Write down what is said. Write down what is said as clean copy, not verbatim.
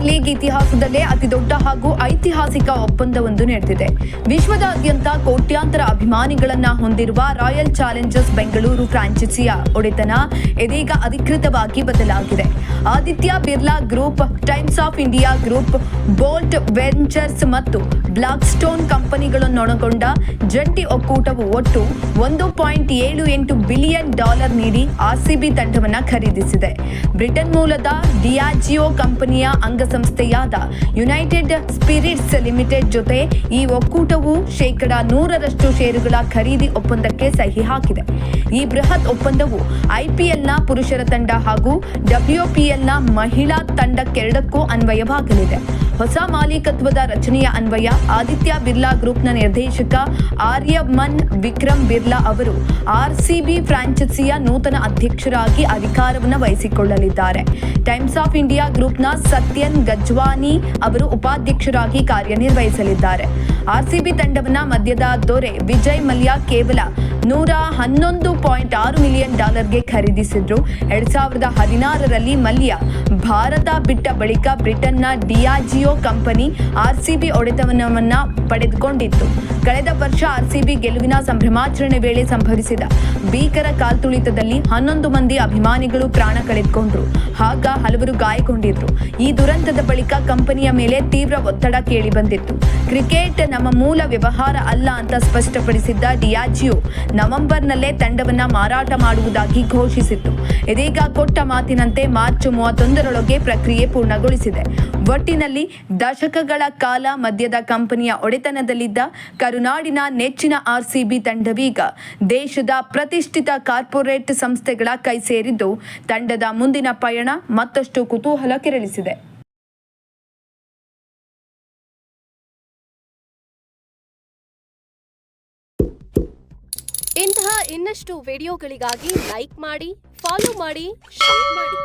Premier league ಇತಿಹಾಸದಲ್ಲೇ ಅತಿದೊಡ್ಡ ಹಾಗೂ ಐತಿಹಾಸಿಕ ಒಪ್ಪಂದವೊಂದು ನಡೆದಿದೆ. ವಿಶ್ವದಾದ್ಯಂತ ಕೋಟ್ಯಾಂತರ ಅಭಿಮಾನಿಗಳನ್ನ ಹೊಂದಿರುವ ರಾಯಲ್ ಚಾಲೆಂಜರ್ಸ್ ಬೆಂಗಳೂರು ಫ್ರಾಂಚೈಸಿಯ ಒಡೆತನ ಇದೀಗ ಅಧಿಕೃತವಾಗಿ ಬದಲಾಗಿದೆ. Aditya Birla group, times of India group, bolt ventures ಮತ್ತು ಬ್ಲಾಕ್ ಸ್ಟೋನ್ ಕಂಪನಿಗಳನ್ನೊಳಗೊಂಡ ಜಂಟಿ ಒಕ್ಕೂಟವು ಒಟ್ಟು $1.78 ಬಿಲಿಯನ್ ನೀಡಿ ಆರ್ಸಿಬಿ ತಂಡವನ್ನು ಖರೀದಿಸಿದೆ. ಬ್ರಿಟನ್ ಮೂಲದ ಡಿಯಾಜಿಯೋ ಕಂಪನಿಯ ಅಂಗಸಂಸ್ಥೆಯಾದ ಯುನೈಟೆಡ್ ಸ್ಪಿರಿಟ್ಸ್ ಲಿಮಿಟೆಡ್ ಜೊತೆ ಈ ಒಕ್ಕೂಟವು 100% ಷೇರುಗಳ ಖರೀದಿ ಒಪ್ಪಂದಕ್ಕೆ ಸಹಿ ಹಾಕಿದೆ. ಈ ಬೃಹತ್ ಒಪ್ಪಂದವು ಐಪಿಎಲ್ನ ಪುರುಷರ ತಂಡ ಹಾಗೂ ಡಬ್ಲ್ಯೂಪಿಎಲ್ನ ಮಹಿಳಾ ತಂಡಕ್ಕೆರಡಕ್ಕೂ ಅನ್ವಯವಾಗಲಿದೆ. ಹೊಸ ಮಾಲೀಕತ್ವದ ರಚನೆಯ ಅನ್ವಯ ಆದಿತ್ಯ ಬಿರ್ಲಾ ಗ್ರೂಪ್ನ ನಿರ್ದೇಶಕ ಆರ್ಯಮನ್ ವಿಕ್ರಮ್ ಬಿರ್ಲಾ ಅವರು ಆರ್ಸಿಬಿ ಫ್ರಾಂಚೈಸಿಯ ನೂತನ ಅಧ್ಯಕ್ಷರಾಗಿ ಅಧಿಕಾರವನ್ನು ವಹಿಸಿಕೊಳ್ಳಲಿದ್ದಾರೆ. ಟೈಮ್ಸ್ ಆಫ್ ಇಂಡಿಯಾ ಗ್ರೂಪ್ನ ಸತ್ಯನ್ ಗಜ್ವಾನಿ ಅವರು ಉಪಾಧ್ಯಕ್ಷರಾಗಿ ಕಾರ್ಯನಿರ್ವಹಿಸಲಿದ್ದಾರೆ. ಆರ್ಸಿಬಿ ತಂಡವನ್ನು ಮಧ್ಯದ ದೊರೆ ವಿಜಯ್ ಮಲ್ಯ ಕೇವಲ $111.6 ಮಿಲಿಯನ್ ಖರೀದಿಸಿದ್ರು. 2016ರಲ್ಲಿ ಮಲ್ಯ ಭಾರತ ಬಿಟ್ಟ ಬಳಿಕ ಬ್ರಿಟನ್ನ ಡಿಯಾಜಿಯೋ ಕಂಪನಿ ಆರ್ಸಿಬಿ ಒಡೆತನವನ್ನ ಪಡೆದುಕೊಂಡಿತ್ತು. ಕಳೆದ ವರ್ಷ ಆರ್ಸಿಬಿ ಗೆಲುವಿನ ಸಂಭ್ರಮಾಚರಣೆ ವೇಳೆ ಸಂಭವಿಸಿದ ಭೀಕರ ಕಾಲ್ತುಳಿತದಲ್ಲಿ 11 ಮಂದಿ ಅಭಿಮಾನಿಗಳು ಪ್ರಾಣ ಕಳೆದುಕೊಂಡ್ರು. ಆಗ ಹಲವರು ಗಾಯಗೊಂಡಿದ್ರು. ಈ ದುರಂತದ ಬಳಿಕ ಕಂಪನಿಯ ಮೇಲೆ ತೀವ್ರ ಒತ್ತಡ ಕೇಳಿ ಬಂದಿತ್ತು. ಕ್ರಿಕೆಟ್ ನಮ್ಮ ಮೂಲ ವ್ಯವಹಾರ ಅಲ್ಲ ಅಂತ ಸ್ಪಷ್ಟಪಡಿಸಿದ್ದ ಡಿಯಾಜಿಯೋ ನವೆಂಬರ್ನಲ್ಲೇ ತಂಡವನ್ನ ಮಾರಾಟ ಮಾಡುವುದಾಗಿ ಘೋಷಿಸಿತ್ತು. ಇದೀಗ ಕೊಟ್ಟ ಮಾತಿನಂತೆ ಮಾರ್ಚ್ 31ರೊಳಗೆ ಪ್ರಕ್ರಿಯೆ ಪೂರ್ಣಗೊಳಿಸಿದೆ. ಒಟ್ಟಿನಲ್ಲಿ ದಶಕಗಳ ಕಾಲ ಮದ್ಯದ ಕಂಪನಿಯ ಒಡೆತನದಲ್ಲಿದ್ದ ಕರುನಾಡಿನ ನೆಚ್ಚಿನ ಆರ್ಸಿಬಿ ತಂಡವೀಗ ದೇಶದ ಪ್ರತಿಷ್ಠಿತ ಕಾರ್ಪೊರೇಟ್ ಸಂಸ್ಥೆಗಳ ಕೈ ಸೇರಿದ್ದು ತಂಡದ ಮುಂದಿನ ಪಯಣ ಮತ್ತಷ್ಟು ಕುತೂಹಲ ಕೆರಳಿಸಿದೆ. ಇಂತಹ ಇನ್ನಷ್ಟು ವಿಡಿಯೋಗಳಿಗಾಗಿ ಲೈಕ್ ಮಾಡಿ, ಫಾಲೋ ಮಾಡಿ, ಶೇರ್ ಮಾಡಿ.